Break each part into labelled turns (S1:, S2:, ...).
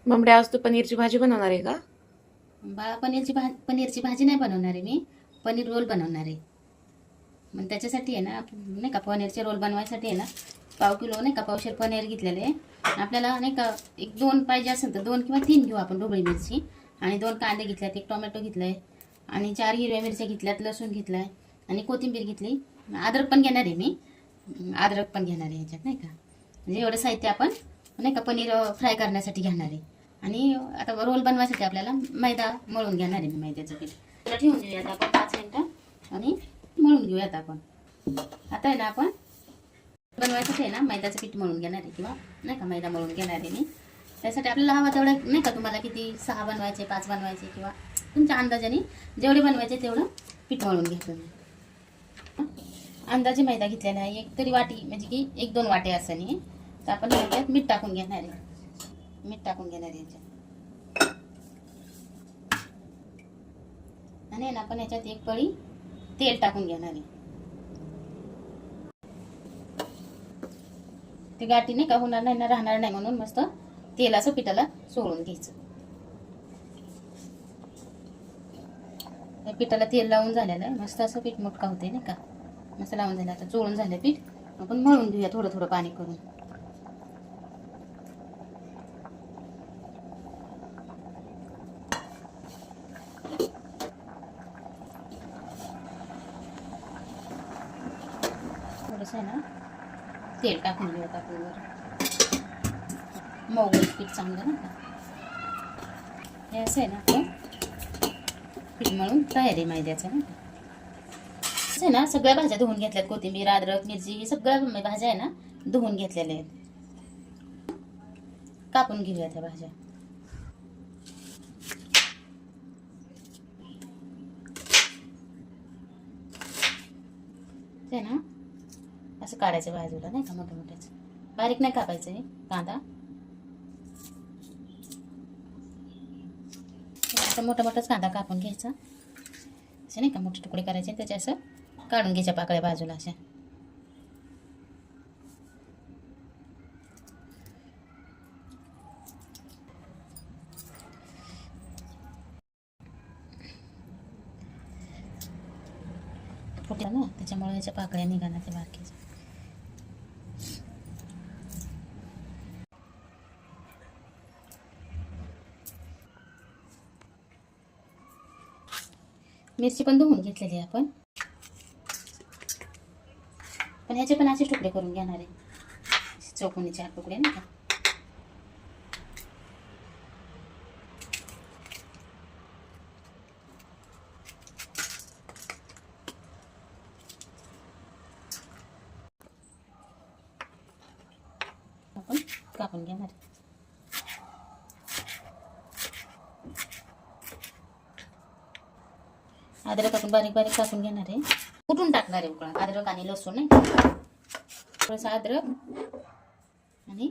S1: ममडे आज तू पनीरची भाजी बनवणार आहे का?
S2: बाळा पनीरची भाजी नाही बनवणार आहे मी. पनीर रोल बनवणार आहे. मग त्याच्यासाठी आहे ना, नाही का, पनीरचे रोल बनवायसाठी आहे ना, पाव किलो नाही का, पावशेर पनीर घेतलेले आहे. आपल्याला नाही का एक 2 पाहिजे असेल तर 2 किंवा 3 घेऊ आपण ढोबळी मिरची. आणि 2 कांदे घेतल्यात, 1 टोमॅटो घेतलाय आणि 4 हिरव्या मिरच्या घेतल्यात, लसूण घेतलाय आणि कोथिंबीर घेतली. अद्रक पण घेणार आहे मी. अद्रक पण घेणार आहे ह्याच्यात, नाही का. म्हणजे एवढं साहित्य आपण नाही का पनीर फ्राय करण्यासाठी घेणार आहे. आणि आता रोल बनवायसाठी आपल्याला मैदा मळून घेणार आहे मी. मैद्याचं पीठ त्याला ठेवून देऊयात आपण 5 मिनिटं आणि मळून घेऊयात आपण. आता आहे ना, आपण बनवायसाठी आहे ना मैद्याचं पीठ मळून घेणार आहे, किंवा नाही का मैदा मळून घेणार आहे मी. त्यासाठी आपल्याला हवा तेवढं, नाही का, तुम्हाला किती 6 बनवायचे, 5 बनवायचे, किंवा तुमच्या अंदाजाने जेवढे बनवायचे तेवढं पीठ मळून घ्या तुम्ही. अंदाजे मैदा घेतलेला आहे, एक तरी वाटी, म्हणजे की 1-2 वाटे असं नाही. तर आपण ह्याच्यात मीठ टाकून घेणार आहे. मीठ टाकून घेणार आहे ह्याच्यात. आणि ना आपण ह्याच्यात 1 पळी तेल टाकून घेणार आहे. ते गाठी नाही का होणार नाही ना, राहणार नाही, म्हणून मस्त तेलाचं पिठाला सोडून घ्यायचं. पिठाला तेल लावून झालेलं आहे, मस्त असं पीठ मोठका होते, नाही का, मस्त लावून झालं. आता चोळून झालं पीठ, आपण मळून घेऊया थोडं थोडं पाणी करून. थोडंसं आहे ना तेल टाकून घेऊयात आपण वर. मऊ पीठ चांगलं, ना का. हे असं आहे ना, आपण पीठ मळून तयार आहे मैद्याचं, ना. असं आहे ना, सगळ्या भाज्या धुवून घेतल्यात. कोथिंबीर, अद्रक, मिरची, सगळ्या भाज्या आहे ना धुवून घेतलेल्या आहेत. कापून घेऊया त्या भाज्या. ते ना असं काढायचं बाजूला, नाही का, मोठ्या मोठ्याच. बारीक नाही कापायचं आहे कांदा. असं मोठा मोठाच कांदा कापून घ्यायचा. असे नाही का मोठे तुकडे करायचे, त्याचे असं काढून घ्यायच्या पाकळ्या बाजूला अशा. फुटला ना, त्याच्यामुळे याच्या पाकळ्या निघाल्या त्या बारकीच्या. मिरची पण धुवून घेतलेली आहे आपण, पण ह्याचे पण असे तुकडे करून घेणार आहे, चौकोनी 4 तुकडे, नाही का. आपण कापून घेणार. अद्रक आपण बारीक बारीक कापून घेणार आहे. कुठून टाकणार आहे उकळा अद्रक आणि लसूण, नाही, थोडासा अद्रक आणि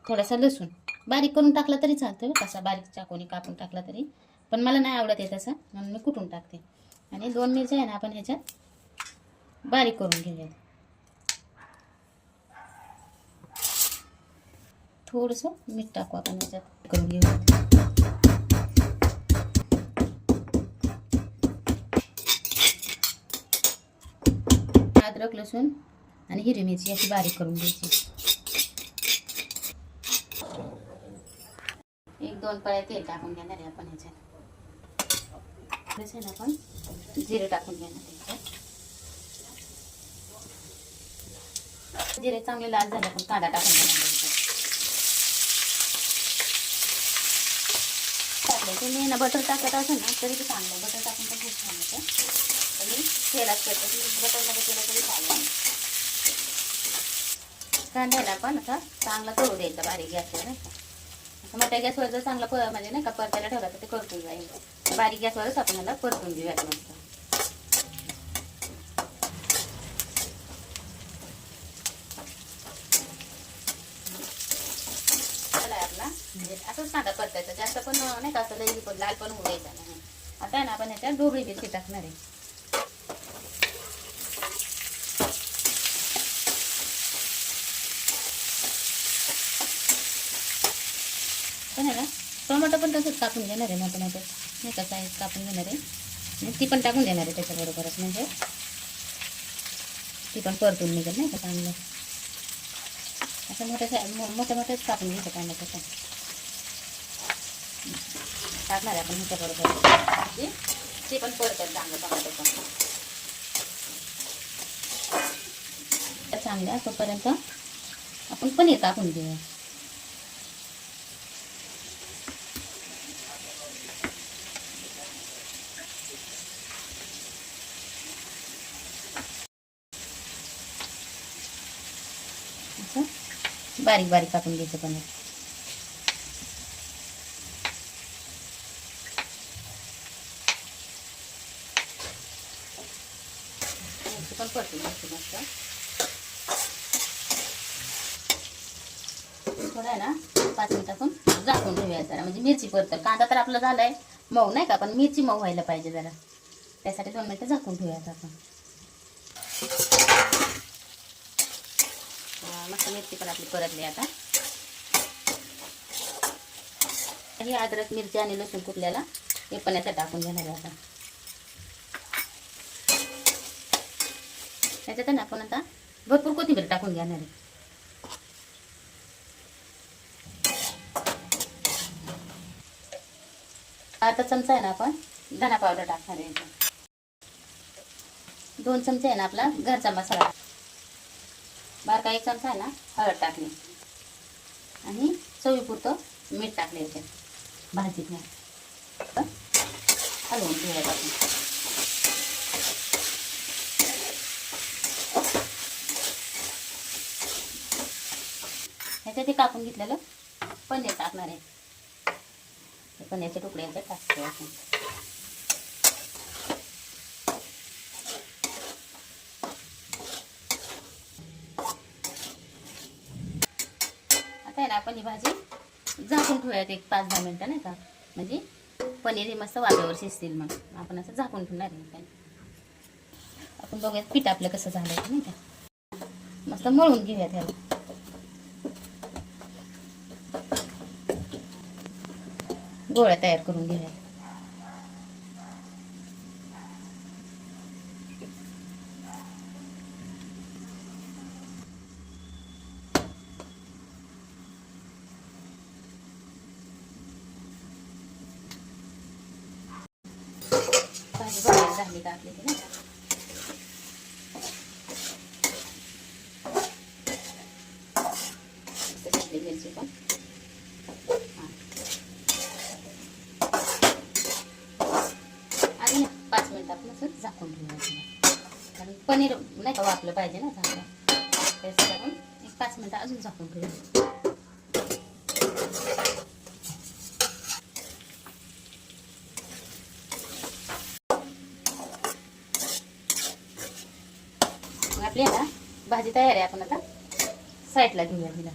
S2: थोडासा लसूण बारीक करून टाकला तरी चालतं. कसा बारीक चाकूने कापून टाकला तरी, पण मला नाही आवडत आहे तसा, म्हणून मी कुठून टाकते. आणि 2 मिरच्या आहे ना, आपण ह्याच्यात बारीक करून घेऊयात. थोडंसं मीठ टाकू आपण ह्याच्यात, करून घेऊयात. अद्रक, लसूण आणि हिरवी मिरची अशी बारीक करून घ्यायची. 1-2 पळ्या तेल टाकून घेणार आहे आपण ह्याच्यात. ना आपण जिरे टाकून घेणार ह्याच्यात. जिरे चांगले लाल झाले, आपण कांदा टाकून घेणार. तुम्ही ना बटर टाकत असेल ना तरी ते चांगलं, बटर टाकून पण खूप छान होतं. तरी तेलात करतो, बटर टाकत केलं तरी चालेल. कांद्याला आपण आता चांगला तळू द्यायचा बारीक गॅसवर, नाही का. मोठ्या गॅसवर जर चांगला म्हणजे नाही का परतायला ठेवला तर ते परतून जाईल. बारीक गॅसवरच आपण याला परतून घेऊयात मस्त. आपला म्हणजे असंच कांदा परतायचा, जास्त पण नाही का असं लई पण लाल पण होऊ द्यायचा नाही. आता आहे ना, आपण ह्याच्यात ढोबळी मिरची टाकणार आहे. पण आहे ना टोमॅटो पण तसंच कापून घेणार आहे, मोठं मोठं नाही का साईज कापून घेणार आहे आणि ती पण टाकून देणार आहे त्याच्याबरोबरच, म्हणजे ती पण परतून निघेल नाही का चांगलं. असं मोठ्याच कापून घ्यायचं टोमॅटो पण टाकणार आहे आपण ह्याच्याबरोबर, ते पण परतेल चांगलं टोमॅटो पण चांगलं. तोपर्यंत आपण पनीर टाकून घेऊया. असं बारीक बारीक कापून घ्यायचं पनीर. पण परतून घ्यायचं मस्त. थोडं आहे ना 5 मिनिटातून झाकून ठेवूया जरा, म्हणजे मिरची परतल. कांदा तर आपला झालाय मऊ नाही का, पण मिरची मऊ व्हायला पाहिजे जरा, त्यासाठी 2 मिनिटं झाकून ठेवूयात आपण. मस्त मिरची पण आपली परतली. आता ही अद्रक मिरची आणि लसूण कुटल्याला हे पण याच्यात टाकून घेणार आहे. आता त्याच्यात ना आपण आता भरपूर कोथिंबीर टाकून घेणार आहे. अर्धा चमचा आहे ना आपण धना पावडर टाकणार आहे. 2 चमचे आहे ना आपला घरचा मसाला, बारका 1 चमचा आहे ना हळद टाकली आणि चवीपुरतं मीठ टाकले याच्यात भाजीत नाही हलवून घेऊयात आपण. ह्याच्यात ते कापून घेतलेलं पनीर टाकणार आहे. पनीरचे तुकडे याच्यात टाकतो आपण. आता आहे ना आपण ही भाजी झाकून ठेवूयात 5-10 मिनिटं नाही का, म्हणजे पनीर हे मस्त वाफेवर शिजतील. मग आपण असं झाकून ठेवणार आहे. आपण बघूयात पीठ आपलं कसं झालं नाही का, मस्त मळून घेऊयात ह्याला. गोळ्या तयार करून घेऊयात. भाजी बघायला झाली का आपली ती नाही का. मिरची पण आणि 5 मिनिट आपण असं झाकून ठेवूया, कारण पनीर नाही का वापलं पाहिजे ना चांगलं, त्यासाठी आपण 5 मिनिटं अजून झाकून ठेवूया. आपली ना भाजी तयार आहे. आपण आता साईडला घेऊया तिला.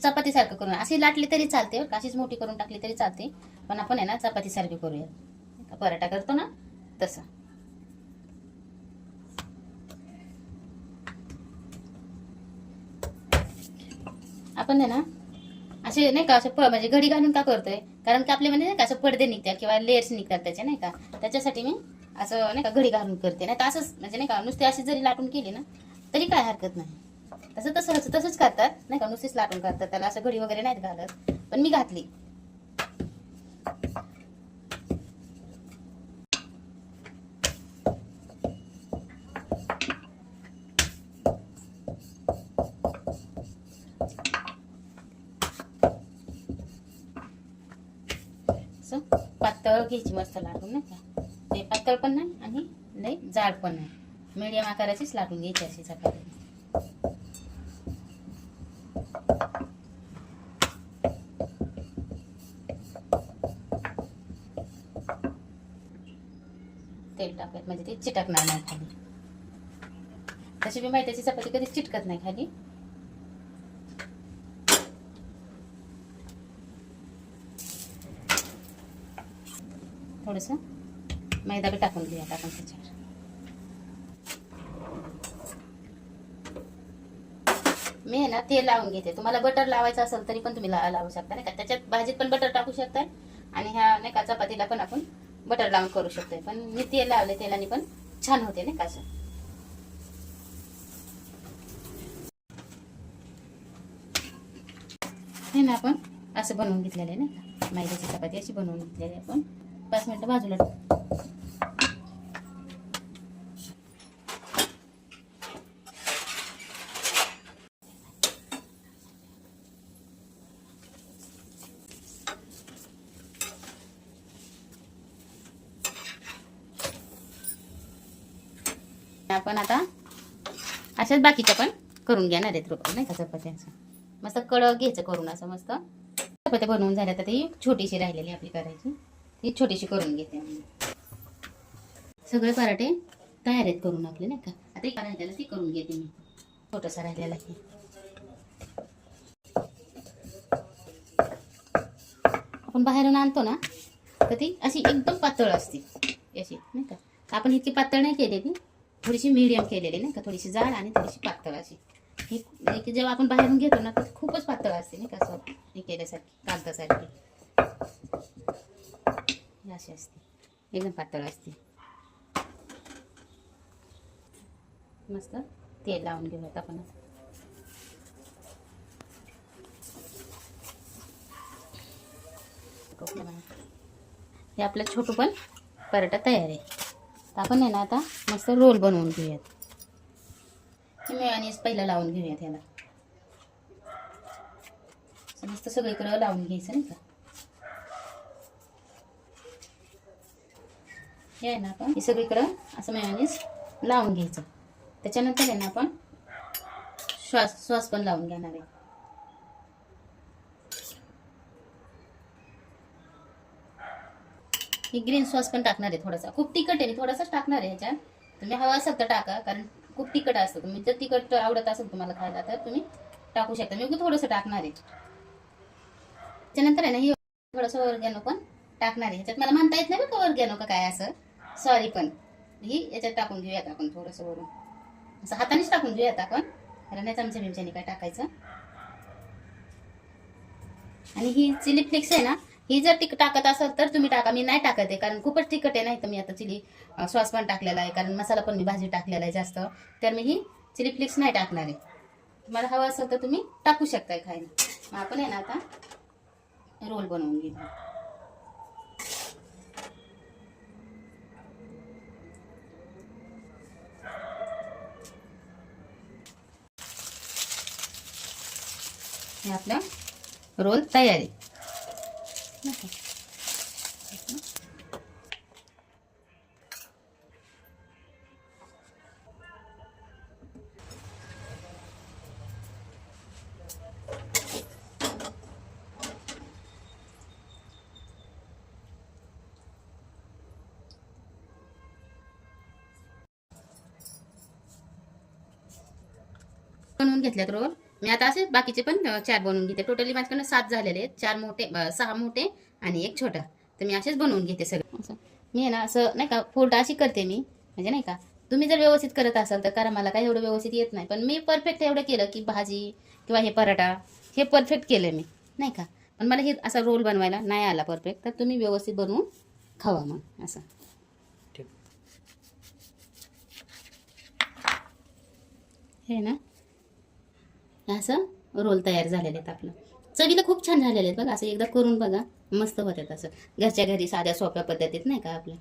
S2: चपाती सारखं करून अशी लाटली तरी चालते, अशीच मोठी करून टाकली तरी चालते, पण आपण आहे ना चपाती सारखी करूया, पराठा करतो ना तसं. आपण आहे ना असे नाही का असं म्हणजे घडी घालून का करतोय, कारण की आपले म्हणजे नाही का असं पडदे निघतात किंवा लेयर्स निघतात त्याचे नाही का, त्याच्यासाठी मी असं नाही का घडी घालून करते. नाही तर असंच म्हणजे नाही का नुसते अशी जरी लाटून केली ना तरी काय हरकत नाही. तसंच करतात नाही का, नुसतीच लाटून करतात, त्याला असं घडी वगैरे नाहीत घालत, पण मी घातली. पातळ घ्यायची मस्त लाटून नाही का, ते पातळ पण नाही आणि लई जाड पण नाही, मीडियम आकाराचीच लाटून घ्यायची अशी चपाती. तेल टाकत म्हणजे ते चिटकणार नाही खाली. तशी बी मैद्याची चपाती कधीच चिटकत नाही खाली. थोडंसं मैदा बी टाकून घेऊयात आपण त्याच्यावर. मी आहे ना तेल लावून घेते. तुम्हाला बटर लावायचं असेल तरी पण तुम्ही लावू शकता नाही का. त्याच्यात भाजीत पण बटर टाकू शकताय आणि ह्या नाही का चपातीला पण आपण बटर लावून करू शकतोय. पण मी तेल लावले, तेलाने पण छान होते नाही का. असं हे ना आपण असं बनवून घेतलेलं आहे नाही का. मैद्याची चपाती अशी बनवून घेतलेली आहे आपण. 5 मिनिटं बाजूला आपण आता अशाच बाकीच्या पण करून घेणार आहेत रोल नाही का चपात्यांचं. मस्त कडक घ्यायचं करून असं मस्त. चपात्या बनवून झाल्या तर ती छोटीशी राहिलेली आपली करायची, ती छोटीशी करून घेते. सगळे पराठे तयार आहेत करून आपले नाही का. आता एक राहिलेला ती करून घेते मी, छोटासा राहिलेला की. आपण बाहेरून आणतो ना तर ती अशी एकदम पातळ असते अशी नाही का. आपण इतकी पातळ नाही केली, ती थोडीशी मीडियम केलेली नाही का, थोडीशी जाड आणि थोडीशी पातळ अशी. ही जेव्हा आपण बाहेरून घेतो ना तर खूपच पातळ असते नाही का, असं हे केल्यासारखी कागदासारखी अशी असते, एकदम पातळ असते. मस्त तेल लावून घेऊयात आपण. हे आपलं छोटू पण पराठा तयार आहे. आपण आहे ना आता मस्त रोल बनवून घेऊयात. मेयोनीज पहिला लावून घेऊयात ह्याला. मस्त सगळीकडं लावून घ्यायचं नाही का. हे आहे ना आपण हे सगळीकडं असं मेयोनीज लावून घ्यायचं. त्याच्यानंतर आहे ना आपण सॉस पण लावून घेणार आहे. ही ग्रीन सॉस पण टाकणार आहे थोडासा. खूप तिखट आहे, थोडासाच टाकणार आहे ह्याच्यात. तुम्ही हवा असेल तर टाका, कारण खूप तिखट असतं. तुम्ही जर तिखट आवडत असेल तुम्हाला खायला तर तुम्ही टाकू शकता. मी थोडंसं टाकणार आहे. त्याच्यानंतर आहे ना ही थोडंसं ऑर्गॅनो पण टाकणार आहे ह्याच्यात. मला म्हणता येत नाही बरं का ऑर्गॅनो का काय असं, सॉरी. पण ही याच्यात टाकून घेऊयात आपण थोडंसं वरून. असं हातानेच टाकून घेऊयात आपण, कारण नाही चमच्या बिमच्याने काय टाकायचं. आणि ही चिली फ्लेक्स आहे ना, ही जर तिखट टाकत असाल तर तुम्ही टाका. मी नाही टाकत आहे कारण खूपच तिखट आहे. नाही तर मी आता चिली सॉस पण टाकलेला आहे, कारण मसाला पण मी भाजी टाकलेला आहे जास्त. तर मी ही चिली फ्लेक्स नाही टाकणार आहे. तुम्हाला हवं असेल तर तुम्ही टाकू शकताय खायला. मग आपण आहे ना आता रोल बनवून घेऊ. हे आपला रोल तयार आहे. बनवून घेतल्यात रोल. मी आता असे बाकीचे पण 4 बनवून घेते. टोटली माझ्याकडनं 7 झालेले आहेत. 4 मोठे, 6 मोठे आणि 1 छोटा. तर मी असेच बनवून घेते सगळं. असं मी आहे ना असं नाही का फोल्ड अशी करते मी, म्हणजे नाही का. तुम्ही जर व्यवस्थित करत असाल तर करा. मला काही एवढं व्यवस्थित येत नाही, पण मी परफेक्ट एवढं केलं की भाजी किंवा हे पराठा हे परफेक्ट केलं मी नाही का. पण मला हे असा रोल बनवायला नाही आला परफेक्ट. तर तुम्ही व्यवस्थित बनवून खावा मग असं. हे ना असं रोल तयार झालेले आहेत आपलं. चवीला खूप छान झालेले आहेत बघा. असं एकदा करून बघा, मस्त होतात. असं घरच्या घरी साध्या सोप्या पद्धतीत नाही का आपल्या.